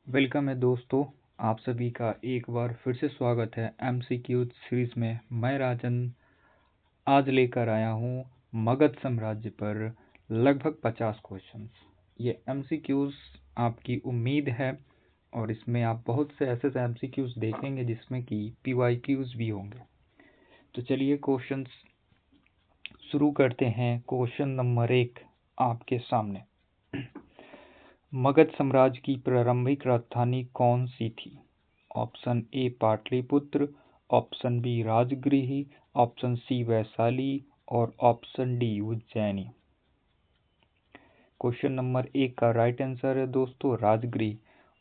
Welcome है दोस्तों। आप सभी का एक बार फिर से स्वागत है एमसीक्यू सीरीज में। मैं राजन आज लेकर आया हूँ मगध साम्राज्य पर लगभग 50 क्वेश्चंस। ये एमसीक्यूज आपकी उम्मीद है और इसमें आप बहुत से ऐसे एमसीक्यूज देखेंगे जिसमें कि पीवाईक्यूज भी होंगे। तो चलिए क्वेश्चंस शुरू करते हैं। क्वेश्चन नंबर 1 आपके सामने। मगध साम्राज्य की प्रारंभिक राजधानी कौन सी थी? Option A Pataliputra, option B Rajgriha, option C Vaishali और option D Ujjaini. Question number 1 का राइट आंसर है दोस्तों राजगृह,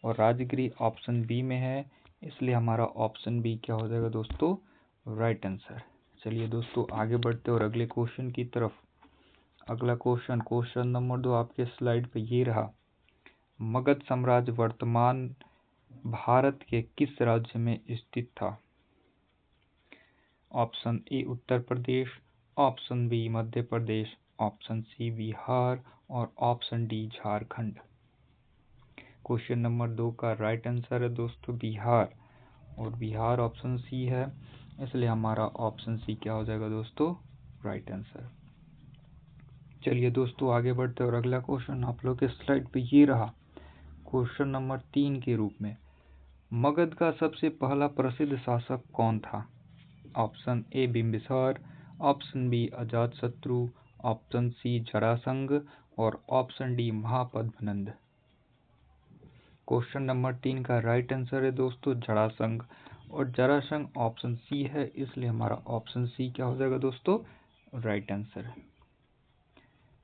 और राजगृह ऑप्शन बी में है, इसलिए हमारा ऑप्शन बी क्या हो जाएगा दोस्तों? Right answer. चलिए दोस्तों आगे बढ़ते और अगले क्वेश्चन की तरफ। अगला क्वेश्चन नंबर 2 आपके स्लाइड पे ये रहा। मगध साम्राज्य वर्तमान भारत के किस राज्य में स्थित था? Option A Uttar Pradesh, option B Madhya Pradesh, option C Bihar और option D Jharkhand. Question number 2 का राइट आंसर है दोस्तों बिहार, और बिहार ऑप्शन सी है, इसलिए हमारा ऑप्शन सी क्या हो जाएगा दोस्तों? Right answer. चलिए दोस्तों आगे बढ़ते और अगला क्वेश्चन आप लोग के स्लाइड पे ये रहा। क्वेश्चन नंबर 3 के रूप में, मगध का सबसे पहला प्रसिद्ध शासक कौन था? Option A Bimbisara, option B Ajatashatru, option C Jarasandha और option D Mahapadmananda. Question number 3 का राइट आंसर है दोस्तों जरासंध, और जरासंध ऑप्शन सी है, इसलिए हमारा ऑप्शन सी क्या हो जाएगा दोस्तों? Right answer.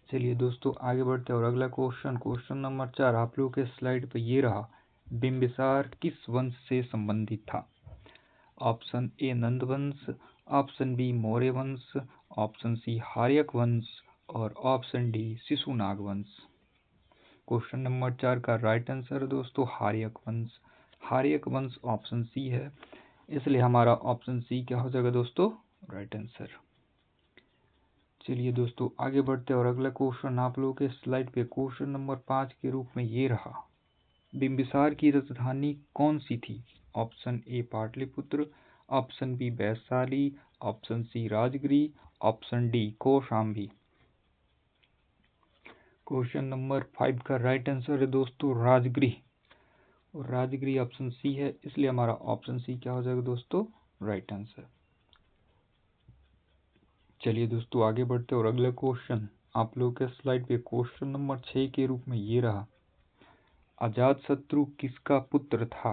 चलिए दोस्तों आगे बढ़ते और अगला क्वेश्चन नंबर 4 आप लोगों के स्लाइड पे ये रहा। बिंबिसार किस वंश से संबंधित था? ऑप्शन ए नंद वंश, ऑप्शन बी मौर्य वंश, ऑप्शन सी हार्यक वंश और ऑप्शन डी शिशुनाग वंश। क्वेश्चन नंबर 4 का राइट आंसर दोस्तों हार्यक वंश। हार्यक वंश ऑप्शन सी है, इसलिए हमारा ऑप्शन सी क्या हो जाएगा दोस्तों? Right answer. चलिए दोस्तों आगे बढ़ते और अगला क्वेश्चन आप लोगों के स्लाइड पे क्वेश्चन नंबर 5 के रूप में ये रहा। बिंबिसार की राजधानी कौन सी थी? Option A Pataliputra, option B Vaishali, option C Rajgriha, option D Kaushambi. Question number 5 का राइट आंसर है दोस्तों राजगृह, और राजगृह ऑप्शन सी है, इसलिए हमारा ऑप्शन सी क्या हो जाएगा दोस्तों? Right answer. चलिए दोस्तों आगे बढ़ते और अगला क्वेश्चन आप लोगों के स्लाइड पे क्वेश्चन नंबर 6 के रूप में ये रहा। अजातशत्रु किसका पुत्र था?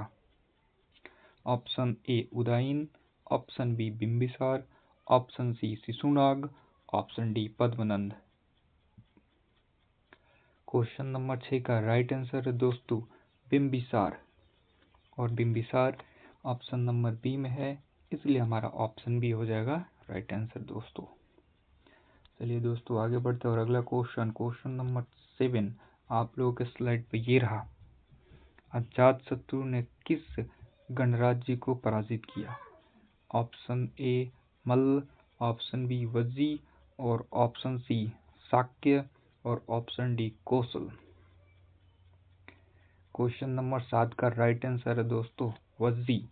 Option A Udayin, option B Bimbisara, option C Shishunaga, option D Padmananda. Question number 6 का राइट आंसर है दोस्तों बिंबिसार, और बिंबिसार ऑप्शन नंबर बी में है, इसलिए हमारा ऑप्शन बी हो जाएगा राइट आंसर दोस्तों। चलिए दोस्तों आगे बढ़ते और अगला क्वेश्चन नंबर 7 आप लोगों के स्लाइड पे ये रहा। अजातशत्रु ने किस गणराज्य को पराजित किया? Option A Malla, option B Vajji और ऑप्शन सी शाक्य और option D Kaushal. Question number 7 का राइट आंसर है दोस्तों वज्जी,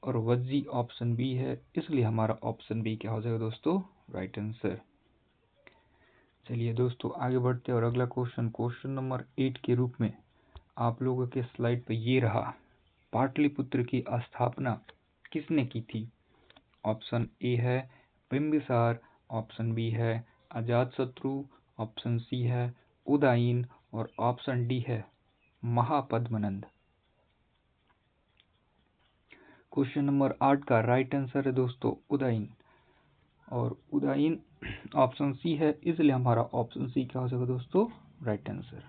और वज्जी ऑप्शन बी है, इसलिए हमारा ऑप्शन बी क्या हो जाएगा दोस्तों? Right answer. चलिए दोस्तों आगे बढ़ते और अगला क्वेश्चन नंबर 8 के रूप में आप लोगों के स्लाइड पे ये रहा। पाटलिपुत्र की स्थापना किसने की थी? ऑप्शन ए है बिंबिसार, ऑप्शन बी है अजातशत्रु, ऑप्शन सी है उदयन और ऑप्शन डी है महापद्मनंद। क्वेश्चन नंबर 8 का राइट आंसर है दोस्तों उदयन, और उदयन ऑप्शन सी है, इसलिए हमारा ऑप्शन सी क्या हो जाएगा दोस्तों? Right answer.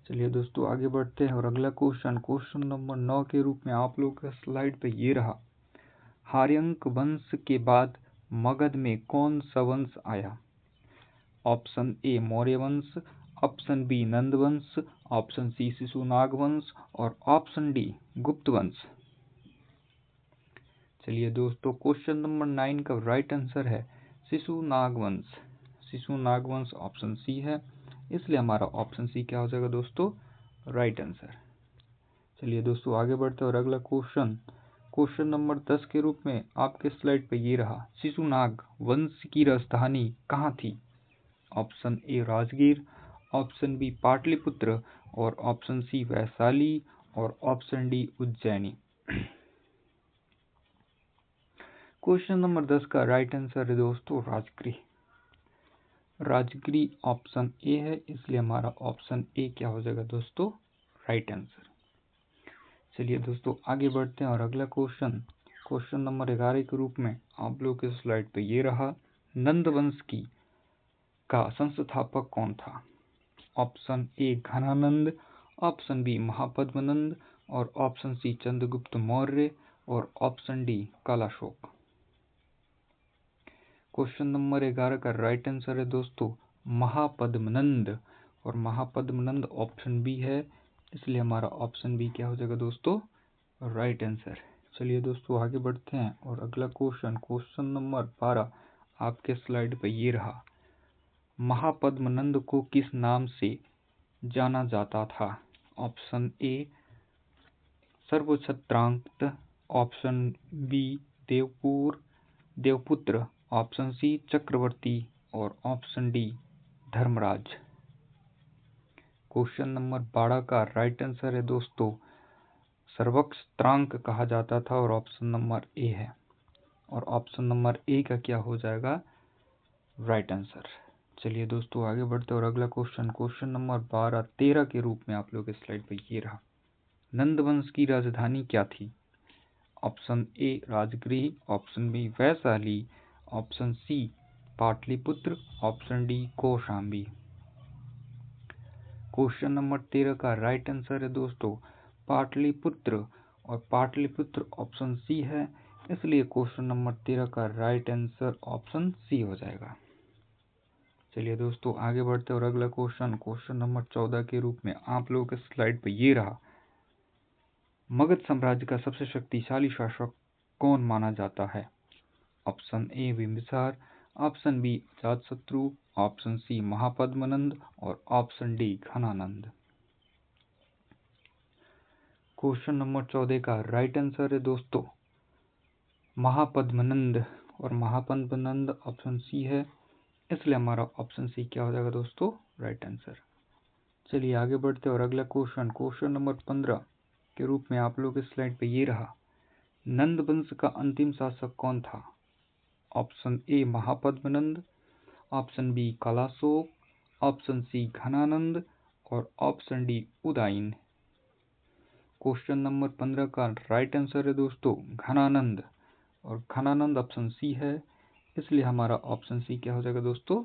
चलिए दोस्तों आगे बढ़ते हैं और अगला क्वेश्चन नंबर 9 के रूप में आप लोग का स्लाइड पे ये रहा। हार्यंक वंश के बाद मगध में कौन सा वंश आया? ऑप्शन ए मौर्य वंश, ऑप्शन बी नंद वंश, ऑप्शन सी शिशुनाग वंश और ऑप्शन डी गुप्त वंश। चलिए दोस्तों क्वेश्चन नंबर 9 का राइट आंसर है शिशुनाग वंश। शिशुनाग वंश ऑप्शन सी है, इसलिए हमारा ऑप्शन सी क्या हो जाएगा दोस्तों? Right answer. चलिए दोस्तों आगे बढ़ते हैं और अगला क्वेश्चन नंबर 10 के रूप में आपके स्लाइड पे ये रहा। शिशुनाग वंश की राजधानी कहाँ थी? Option A Rajgir, option B Pataliputra और ऑप्शन सी वैशाली और option D Ujjaini. Question number 10 का राइट आंसर है दोस्तों राजगिरी ऑप्शन ए है, इसलिए हमारा ऑप्शन ए क्या हो जाएगा दोस्तों? Right answer. चलिए दोस्तों आगे बढ़ते हैं और अगला क्वेश्चन नंबर 11 के रूप में आप लोग के स्लाइड पे ये रहा। नंद वंश का संस्थापक कौन था? Option A Ghananand, option B Mahapadmanand और ऑप्शन सी चंद्रगुप्त मौर्य और option D Kalashok. Question number 11 का राइट आंसर है दोस्तों महापद्मनंद, और महापद्मनंद ऑप्शन बी है, इसलिए हमारा ऑप्शन बी क्या हो जाएगा दोस्तों? Right answer. चलिए दोस्तों आगे बढ़ते हैं और अगला क्वेश्चन नंबर 12 आपके स्लाइड पे ये रहा। महापद्मनंद को किस नाम से जाना जाता था? ऑप्शन ए सर्वछत्रांक, ऑप्शन बी देवपुत्र, ऑप्शन सी चक्रवर्ती और ऑप्शन डी धर्मराज। क्वेश्चन नंबर 12 का राइट आंसर है दोस्तों सर्वक्षत्रांक कहा जाता था और ऑप्शन नंबर ए है, और ऑप्शन नंबर ए का क्या हो जाएगा? Right answer. चलिए दोस्तों आगे बढ़ते और अगला क्वेश्चन नंबर 13 के रूप में आप लोग के स्लाइड पे ये रहा। नंदवंश की राजधानी क्या थी? Option A Rajgriha, option B Vaishali, option C Pataliputra, option D Kaushambi. Question number 13 का राइट आंसर है दोस्तों पाटलिपुत्र, और पाटलिपुत्र ऑप्शन सी है, इसलिए क्वेश्चन नंबर 13 का राइट आंसर ऑप्शन सी हो जाएगा। चलिए दोस्तों आगे बढ़ते और अगला क्वेश्चन नंबर 14 के रूप में आप लोगों के स्लाइड पे ये रहा। मगध साम्राज्य का सबसे शक्तिशाली शासक कौन माना जाता है? Option A Bimbisara, option B Ajatashatru, option C Mahapadmananda और option D Dhanananda. Question number 14 का राइट आंसर है दोस्तों महापद्मनंद, और महापद्मनंद ऑप्शन सी है, इसलिए हमारा ऑप्शन सी क्या हो जाएगा दोस्तों? Right answer. चलिए आगे बढ़ते और अगला क्वेश्चन नंबर 15 के रूप में आप लोग के स्लाइड पे ये रहा। नंद वंश का अंतिम शासक कौन था? Option A Mahapadmananda, option B Kalashoka, option C Dhanananda और option D Udayin. Question number 15 का राइट आंसर है दोस्तों घनानंद, और घनानंद ऑप्शन सी है, इसलिए हमारा ऑप्शन सी क्या हो जाएगा दोस्तों?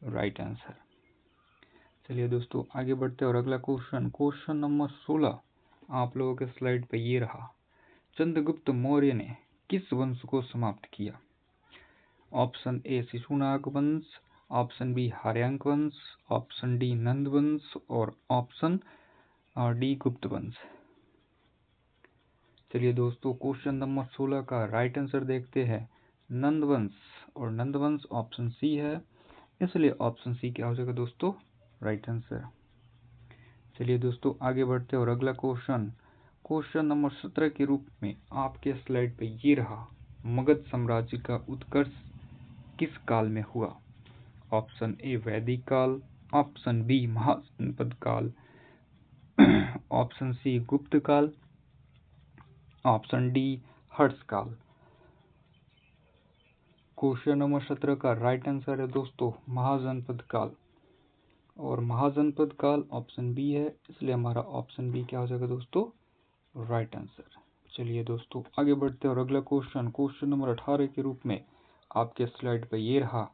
Right answer. चलिए दोस्तों आगे बढ़ते और अगला क्वेश्चन नंबर 16 आप लोगों के स्लाइड पे ये रहा। चंद्रगुप्त मौर्य ने किस वंश को समाप्त किया? ऑप्शन ए शिशुनाग वंश, ऑप्शन बी हार्यांक वंश, ऑप्शन डी नंद वंश और ऑप्शन डी गुप्त वंश। चलिए दोस्तों क्वेश्चन नंबर 16 का राइट आंसर देखते हैं नंदवंश, और नंदवंश ऑप्शन सी है, इसलिए ऑप्शन सी क्या हो जाएगा दोस्तों? Right answer. चलिए दोस्तों आगे बढ़ते और अगला क्वेश्चन नंबर 17 के रूप में आपके स्लाइड पे ये रहा। मगध साम्राज्य का उत्कर्ष किस काल में हुआ? ऑप्शन ए वैदिक काल, ऑप्शन बी महाजनपद काल, ऑप्शन सी गुप्त काल, ऑप्शन डी हर्ष काल। क्वेश्चन नंबर 17 का राइट आंसर है दोस्तों महाजनपद काल, और महाजनपद काल ऑप्शन बी है, इसलिए हमारा ऑप्शन बी क्या हो जाएगा दोस्तों? Right answer. चलिए दोस्तों आगे बढ़ते और अगला क्वेश्चन नंबर 18 के रूप में आपके स्लाइड पर ये रहा।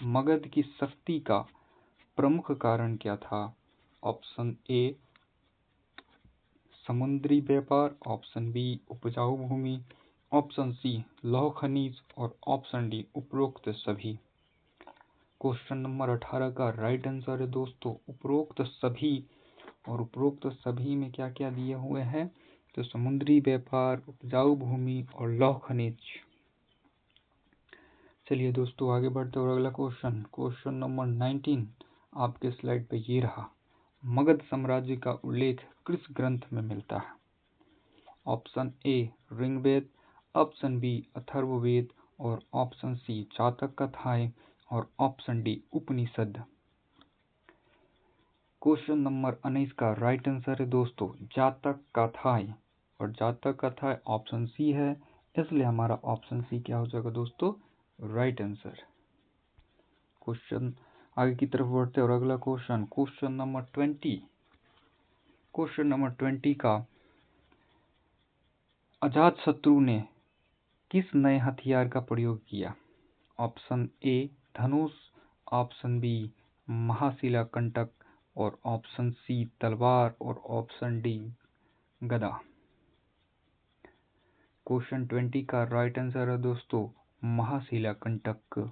मगध की शक्ति का प्रमुख कारण क्या था? ऑप्शन ए समुद्री व्यापार, ऑप्शन बी उपजाऊ भूमि, ऑप्शन सी लौह खनिज और ऑप्शन डी उपरोक्त सभी। क्वेश्चन नंबर 18 का राइट आंसर है दोस्तों उपरोक्त सभी, और उपरोक्त सभी में क्या क्या दिए हुए हैं? तो समुद्री व्यापार, उपजाऊ भूमि और लौह खनिज। चलिए दोस्तों आगे बढ़ते और अगला क्वेश्चन नंबर 19 आपके स्लाइड पे ये रहा। मगध साम्राज्य का उल्लेख किस ग्रंथ में मिलता है? Option A Rigveda, option B Atharvaveda और ऑप्शन सी जातक कथाएं और option D Upanishad. Question number 19 का राइट आंसर है दोस्तों जातक कथाएं, और जातक कथाएं ऑप्शन सी है, इसलिए हमारा ऑप्शन सी क्या हो जाएगा दोस्तों, राइट आंसर। क्वेश्चन आगे की तरफ बढ़ते और अगला question, question number 20। Question number 20 का अजातशत्रु ने किस नए हथियार का प्रयोग किया? ऑप्शन ए धनुष, ऑप्शन बी महाशिला कंटक और ऑप्शन सी तलवार और ऑप्शन डी गदा। क्वेश्चन 20 का राइट आंसर है दोस्तों महाशिला कंटक।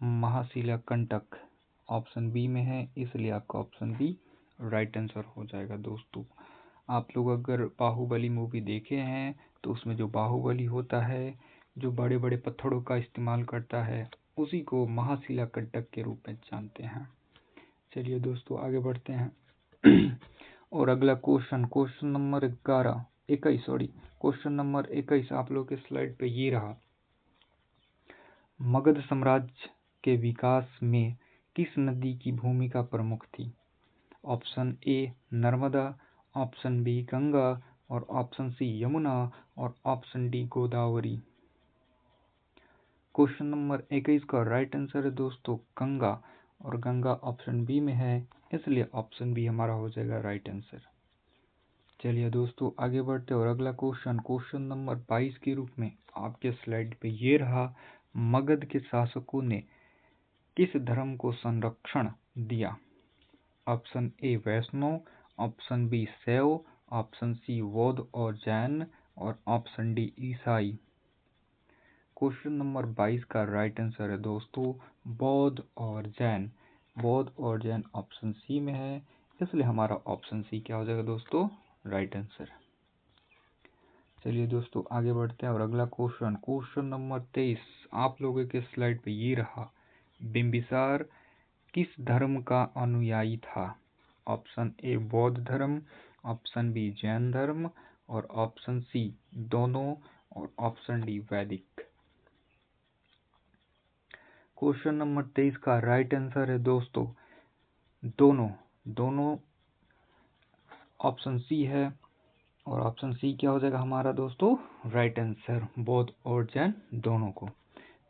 महाशिला कंटक ऑप्शन बी में है, इसलिए आपका ऑप्शन बी राइट आंसर हो जाएगा दोस्तों। आप लोग अगर बाहुबली मूवी देखे हैं तो उसमें जो बाहुबली होता है, जो बड़े बड़े पत्थरों का इस्तेमाल करता है, उसी को महाशिला कंटक के रूप में जानते हैं। चलिए दोस्तों आगे बढ़ते हैं और अगला क्वेश्चन, क्वेश्चन नंबर 21 आप लोग के स्लाइड पे ये रहा। मगध साम्राज्य के विकास में किस नदी की भूमिका प्रमुख थी? Option A Narmada, option B Ganga और ऑप्शन सी यमुना और option D Godavari. Question number 21 का राइट आंसर है दोस्तों गंगा, और गंगा ऑप्शन बी में है, इसलिए ऑप्शन बी हमारा हो जाएगा राइट आंसर। चलिए दोस्तों आगे बढ़ते और अगला क्वेश्चन, क्वेश्चन नंबर 22 के रूप में आपके स्लाइड पे ये रहा। मगध के शासकों ने किस धर्म को संरक्षण दिया? Option A Vaishnav, option B Shaiv, option C Bauddh और जैन और ऑप्शन डी ईसाई। क्वेश्चन नंबर 22 का राइट आंसर है दोस्तों बौद्ध और जैन। बौद्ध और जैन ऑप्शन सी में है, इसलिए हमारा ऑप्शन सी क्या हो जाएगा दोस्तों, राइट आंसर। चलिए दोस्तों आगे बढ़ते हैं और अगला क्वेश्चन, क्वेश्चन नंबर 23 आप लोगों के स्लाइड पे ये रहा। बिंबिसार किस धर्म का अनुयायी था? ऑप्शन ए बौद्ध धर्म, ऑप्शन बी जैन धर्म और ऑप्शन सी दोनों और ऑप्शन डी वैदिक। क्वेश्चन नंबर 23 का राइट आंसर है दोस्तों दोनों ऑप्शन सी है, और ऑप्शन सी क्या हो जाएगा हमारा दोस्तों, राइट आंसर, बौद्ध और जैन दोनों को।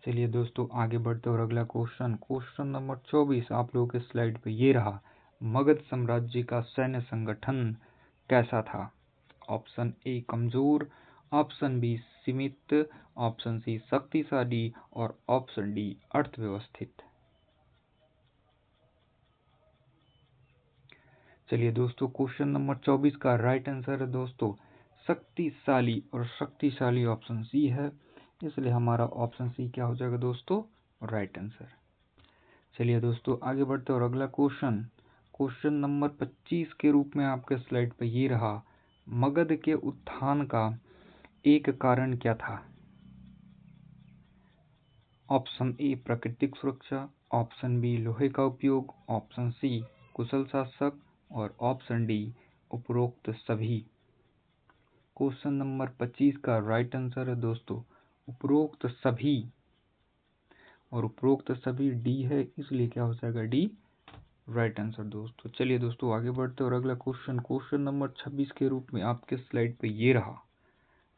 चलिए दोस्तों आगे बढ़ते और अगला क्वेश्चन, क्वेश्चन नंबर 24 आप लोगों के स्लाइड पे ये रहा। मगध साम्राज्य का सैन्य संगठन कैसा था? ऑप्शन ए कमजोर, ऑप्शन बी सीमित, ऑप्शन सी शक्तिशाली और ऑप्शन डी अर्थव्यवस्थित। चलिए दोस्तों क्वेश्चन नंबर 24 का राइट आंसर है दोस्तों शक्तिशाली, और शक्तिशाली ऑप्शन सी है, इसलिए हमारा ऑप्शन सी क्या हो जाएगा दोस्तों, राइट आंसर। चलिए दोस्तों आगे बढ़ते और अगला क्वेश्चन, क्वेश्चन नंबर 25 के रूप में आपके स्लाइड पर ये रहा। मगध के उत्थान का एक कारण क्या था? ऑप्शन ए प्राकृतिक सुरक्षा, ऑप्शन बी लोहे का उपयोग, ऑप्शन सी कुशल शासक और ऑप्शन डी उपरोक्त सभी। क्वेश्चन नंबर 25 का राइट आंसर है दोस्तों उपरोक्त सभी, और उपरोक्त सभी डी है, इसलिए क्या हो जाएगा डी राइट आंसर दोस्तों। चलिए दोस्तों आगे बढ़ते और अगला क्वेश्चन, क्वेश्चन नंबर 26 के रूप में आपके स्लाइड पे ये रहा।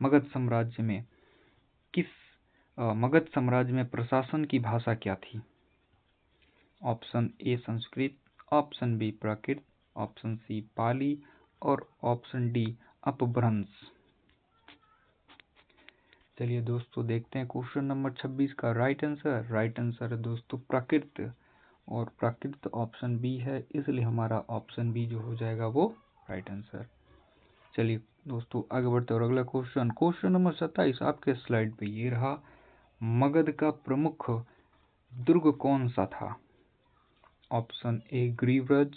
मगध साम्राज्य में प्रशासन की भाषा क्या थी? Option A Sanskrit, option B Prakrit, option C Pali और ऑप्शन डी अपभ्रंश। चलिए दोस्तों देखते हैं क्वेश्चन नंबर 26 का राइट आंसर है दोस्तों प्राकृत, और प्राकृत ऑप्शन बी है, इसलिए हमारा ऑप्शन बी जो हो जाएगा वो राइट आंसर। चलिए दोस्तों आगे बढ़ते और अगला क्वेश्चन, क्वेश्चन नंबर 27 आपके स्लाइड पे ये रहा। मगध का प्रमुख दुर्ग कौन सा था? Option A Girivraja,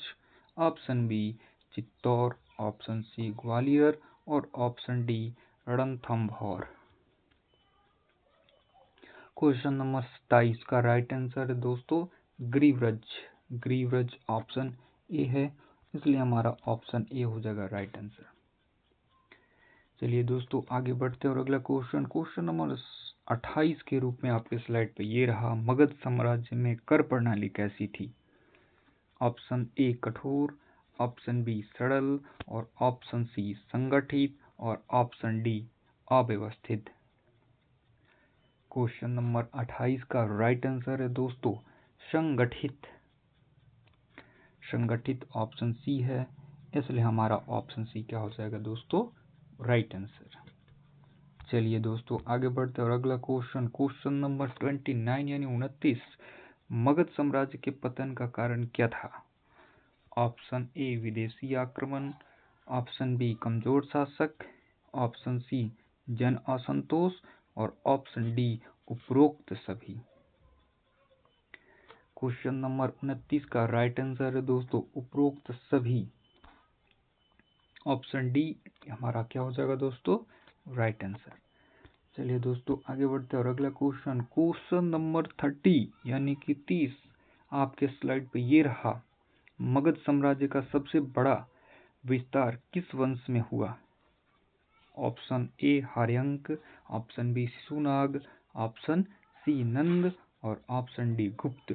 option B Chittor, option C Gwalior और option D Ranthambore. Question number 27 का राइट आंसर है दोस्तों ग्रीव्रज ऑप्शन ए है, इसलिए हमारा ऑप्शन ए हो जाएगा राइट आंसर। चलिए दोस्तों आगे बढ़ते हैं और अगला क्वेश्चन नंबर 28 के रूप में आपके स्लाइड पे ये रहा, मगध साम्राज्य में कर प्रणाली कैसी थी? ऑप्शन ए कठोर, ऑप्शन बी सरल और ऑप्शन सी संगठित और ऑप्शन डी अव्यवस्थित। क्वेश्चन नंबर 28 का राइट आंसर है दोस्तों संगठित। संगठित ऑप्शन सी है, इसलिए हमारा ऑप्शन सी क्या हो जाएगा दोस्तों? Right answer. चलिए दोस्तों आगे बढ़ते हैं और अगला क्वेश्चन नंबर 29 यानी 29, मगध साम्राज्य के पतन का कारण क्या था? ऑप्शन ए विदेशी आक्रमण, ऑप्शन बी कमजोर शासक, ऑप्शन सी जन असंतोष और ऑप्शन डी उपरोक्त सभी। क्वेश्चन नंबर 29 का राइट आंसर है दोस्तों उपरोक्त सभी। ऑप्शन डी हमारा क्या हो जाएगा दोस्तों? Right answer. चलिए दोस्तों आगे बढ़ते हैं और अगला क्वेश्चन नंबर 30 यानी कि 30 आपके स्लाइड पे ये रहा, मगध साम्राज्य का सबसे बड़ा विस्तार किस वंश में हुआ? Option A Haryanka, option B Shishunaga, option C Nanda और option D Gupta.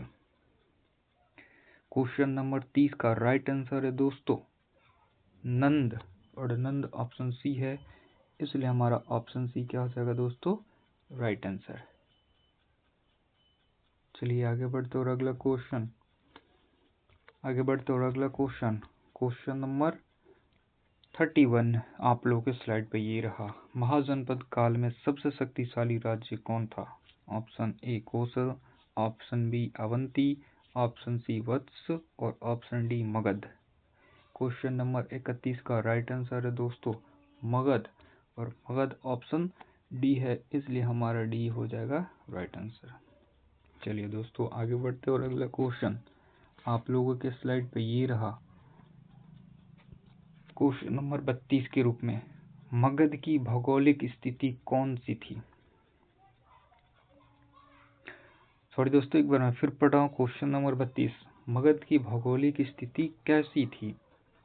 Question number 30 का राइट आंसर है दोस्तों नंद, और नंद ऑप्शन सी है, इसलिए हमारा ऑप्शन सी क्या हो जाएगा दोस्तों? Right answer. चलिए आगे बढ़ते और अगला क्वेश्चन नंबर 31 आप लोगों के स्लाइड पे ये रहा, महाजनपद काल में सबसे शक्तिशाली राज्य कौन था? Option A Kosala, option B Avanti, option C Vatsa और option D Magadha. Question number 31 का राइट आंसर है दोस्तों मगध, और मगध ऑप्शन डी है, इसलिए हमारा डी हो जाएगा राइट आंसर। चलिए दोस्तों आगे बढ़ते और अगला क्वेश्चन आप लोगों के स्लाइड पे ये रहा, क्वेश्चन नंबर 32 के रूप में, मगध की भौगोलिक स्थिति कौन सी थी? सॉरी दोस्तों एक बार मैं फिर पढ़ रहा हूँ, क्वेश्चन नंबर 32, मगध की भौगोलिक स्थिति कैसी थी?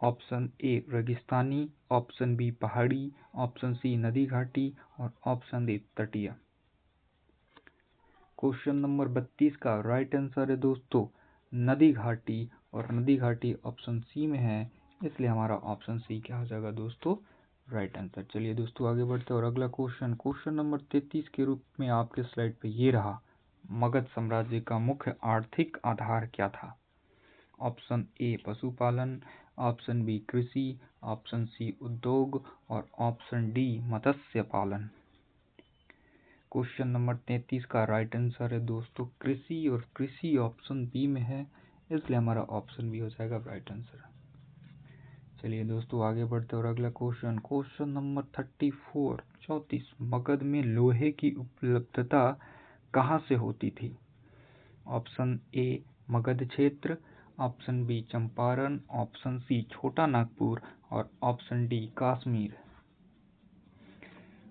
ऑप्शन ए रेगिस्तानी, ऑप्शन बी पहाड़ी, ऑप्शन सी नदी घाटी और ऑप्शन डी तटीय। क्वेश्चन नंबर 32 का राइट आंसर है दोस्तों नदी घाटी, और नदी घाटी ऑप्शन सी में है, इसलिए हमारा ऑप्शन सी क्या हो जाएगा दोस्तों? Right answer. चलिए दोस्तों आगे बढ़ते और अगला क्वेश्चन नंबर 33 के रूप में आपके स्लाइड पे ये रहा, मगध साम्राज्य का मुख्य आर्थिक आधार क्या था? ऑप्शन ए पशुपालन, ऑप्शन बी कृषि, ऑप्शन सी उद्योग और ऑप्शन डी मत्स्य पालन। क्वेश्चन नंबर 33 का राइट आंसर है दोस्तों कृषि, और कृषि ऑप्शन बी में है, इसलिए हमारा ऑप्शन बी हो जाएगा राइट आंसर। चलिए दोस्तों आगे बढ़ते और अगला क्वेश्चन नंबर 34 मगध में लोहे की उपलब्धता कहाँ से होती थी? ऑप्शन ए मगध क्षेत्र, option B Champaran, option C Chota Nagpur और option D Kashmir.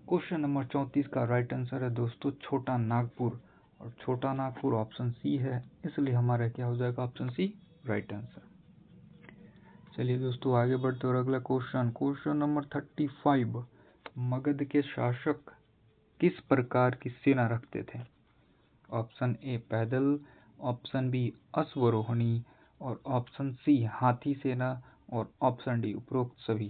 Question number 34 का राइट आंसर है दोस्तों छोटा नागपुर, और छोटा नागपुर ऑप्शन सी है, इसलिए हमारा क्या हो जाएगा ऑप्शन सी राइट आंसर। चलिए दोस्तों आगे बढ़ते और अगला क्वेश्चन नंबर 35, मगध के शासक किस प्रकार की सेना रखते थे? ऑप्शन ए पैदल, ऑप्शन बी अश्वरोहणी और ऑप्शन सी हाथी सेना और ऑप्शन डी उपरोक्त सभी।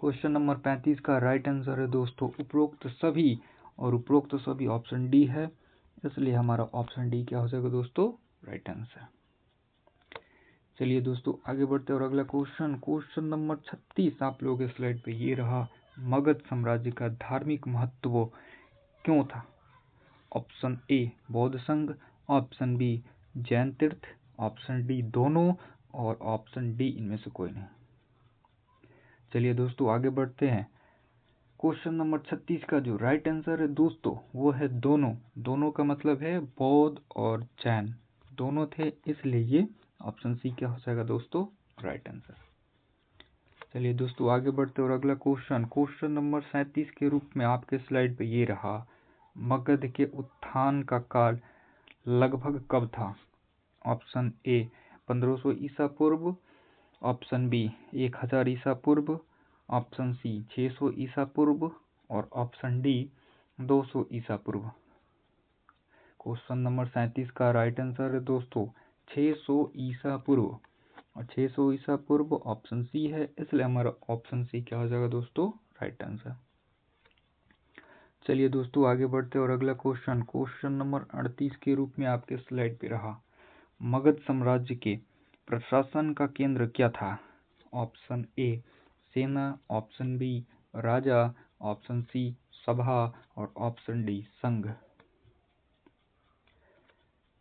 क्वेश्चन नंबर 35 का राइट आंसर है दोस्तों उपरोक्त सभी, और उपरोक्त सभी ऑप्शन डी है, इसलिए हमारा ऑप्शन डी क्या हो जाएगा दोस्तों? Right answer. चलिए दोस्तों आगे बढ़ते और अगला क्वेश्चन नंबर 36 आप लोगों के स्लाइड पे ये रहा, मगध साम्राज्य का धार्मिक महत्व क्यों था? ऑप्शन ए बौद्ध संघ, ऑप्शन बी जैन तीर्थ, ऑप्शन डी दोनों और ऑप्शन डी इनमें से कोई नहीं। चलिए दोस्तों आगे बढ़ते हैं, क्वेश्चन नंबर 36 का जो राइट आंसर है दोस्तों वो है दोनों। दोनों का मतलब है बौद्ध और जैन दोनों थे, इसलिए ये ऑप्शन सी क्या हो जाएगा दोस्तों? Right answer. चलिए दोस्तों आगे बढ़ते और अगला क्वेश्चन नंबर 37 के रूप में आपके स्लाइड पे ये रहा, मगध के उत्थान का काल लगभग कब था? ऑप्शन ए 1500 ईसा पूर्व, ऑप्शन बी 1000 ईसा पूर्व, ऑप्शन सी 600 ईसा पूर्व और ऑप्शन डी 200 ईसा पूर्व। क्वेश्चन नंबर 37 का राइट आंसर है दोस्तों 600 ईसा पूर्व, और 600 ईसा पूर्व ऑप्शन सी है, इसलिए हमारा ऑप्शन सी क्या हो जाएगा दोस्तों राइट आंसर। चलिए दोस्तों आगे बढ़ते और अगला क्वेश्चन नंबर 38 के रूप में आपके स्लाइड पे रहा। मगध साम्राज्य के प्रशासन का केंद्र क्या था? ऑप्शन ए सेना, ऑप्शन बी राजा, ऑप्शन सी सभा और ऑप्शन डी संघ।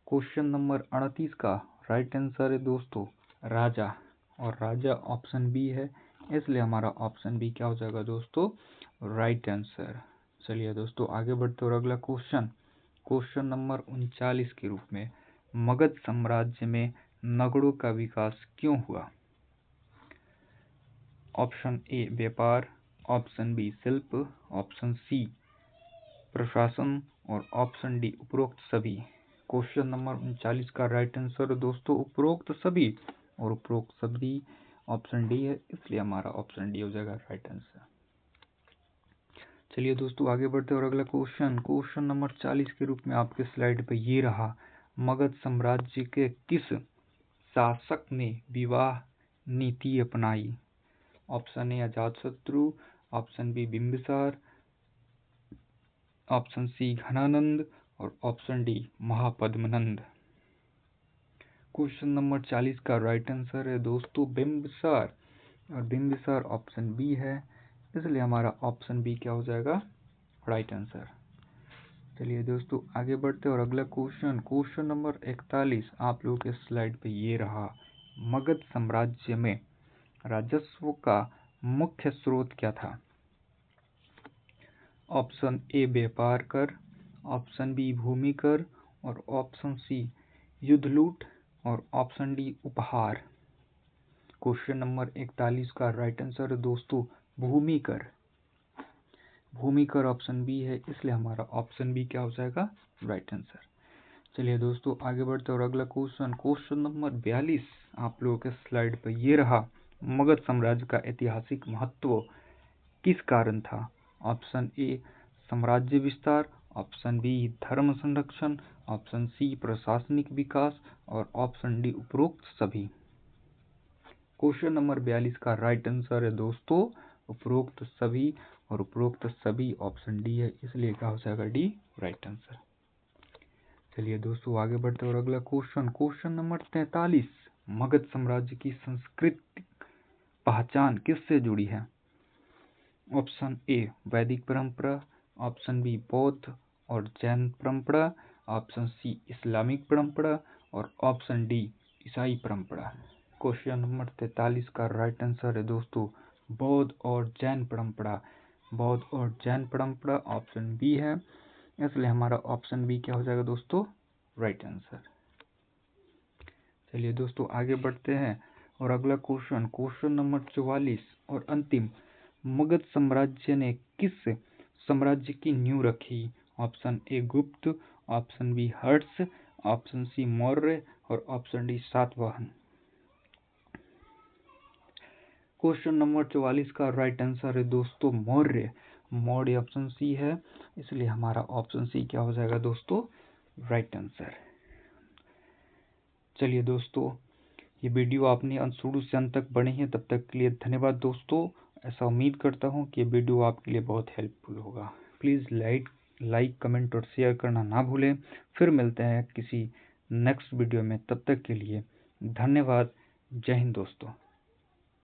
क्वेश्चन नंबर 38 का राइट आंसर है दोस्तों राजा, और राजा ऑप्शन बी है, इसलिए हमारा ऑप्शन बी क्या हो जाएगा दोस्तों राइट आंसर। चलिए दोस्तों आगे बढ़ते और अगला क्वेश्चन नंबर 39 के रूप में मगध साम्राज्य में नगरों का विकास क्यों हुआ? ऑप्शन ए व्यापार, ऑप्शन बी शिल्प, ऑप्शन सी प्रशासन और ऑप्शन डी उपरोक्त सभी। क्वेश्चन नंबर 39 का राइट आंसर दोस्तों उपरोक्त सभी, और उपरोक्त सभी ऑप्शन डी है, इसलिए हमारा ऑप्शन डी हो जाएगा राइट आंसर। चलिए दोस्तों आगे बढ़ते और अगला क्वेश्चन नंबर 40 के रूप में आपके स्लाइड पे ये रहा। मगध साम्राज्य के किस शासक ने विवाह नीति अपनाई? Option A Ajatashatru, option B Bimbisara, option C Dhanananda और option D Mahapadmananda. Question number 40 का राइट आंसर है दोस्तों बिंबिसार, और बिंबिसार ऑप्शन बी है, इसलिए हमारा ऑप्शन बी क्या हो जाएगा राइट आंसर। चलिए दोस्तों आगे बढ़ते और अगला क्वेश्चन नंबर 41 आप लोगों के स्लाइड पे ये रहा। मगध साम्राज्य में राजस्व का मुख्य स्रोत क्या था? ऑप्शन ए व्यापार कर, ऑप्शन बी भूमि कर और ऑप्शन सी युद्ध लूट और ऑप्शन डी उपहार। क्वेश्चन नंबर 41 का राइट आंसर है दोस्तों भूमि कर। भूमि कर ऑप्शन बी है, इसलिए हमारा ऑप्शन बी क्या हो जाएगा राइट आंसर। चलिए दोस्तों आगे बढ़ते और अगला क्वेश्चन नंबर 42 आप लोगों के स्लाइड पर ये रहा। मगध साम्राज्य का ऐतिहासिक महत्व किस कारण था? ऑप्शन ए साम्राज्य विस्तार, ऑप्शन बी धर्म संरक्षण, ऑप्शन सी प्रशासनिक विकास और ऑप्शन डी उपरोक्त सभी। क्वेश्चन नंबर 42 का राइट आंसर है दोस्तों उपरोक्त सभी, और उपरोक्त सभी ऑप्शन डी है, इसलिए क्या हो जाएगा डी राइट आंसर। चलिए दोस्तों आगे बढ़ते और अगला क्वेश्चन नंबर 43 मगध साम्राज्य की सांस्कृतिक पहचान किससे जुड़ी है? ऑप्शन ए वैदिक परंपरा, ऑप्शन बी बौद्ध और जैन परंपरा, ऑप्शन सी इस्लामिक परंपरा और ऑप्शन डी ईसाई परंपरा। क्वेश्चन नंबर 43 का राइट आंसर है दोस्तों बौद्ध और जैन परंपरा। बौद्ध और जैन परंपरा ऑप्शन बी है, इसलिए हमारा ऑप्शन बी क्या हो जाएगा दोस्तों राइट आंसर। चलिए दोस्तों आगे बढ़ते हैं और अगला क्वेश्चन नंबर 44 और अंतिम, मगध साम्राज्य ने किस साम्राज्य की नींव रखी? ऑप्शन ए गुप्त, ऑप्शन बी हर्ष, ऑप्शन सी मौर्य और option D Satavahana. Question number 44 का राइट आंसर है दोस्तों मौर्य। मौर्य ऑप्शन सी है, इसलिए हमारा ऑप्शन सी क्या हो जाएगा दोस्तों राइट आंसर। चलिए दोस्तों ये वीडियो आपने शुरू से अंत तक बने हैं, तब तक के लिए धन्यवाद दोस्तों। ऐसा उम्मीद करता हूँ कि ये वीडियो आपके लिए बहुत हेल्पफुल होगा। प्लीज़ लाइक कमेंट और शेयर करना ना भूलें। फिर मिलते हैं किसी नेक्स्ट वीडियो में, तब तक के लिए धन्यवाद। जय हिंद दोस्तों।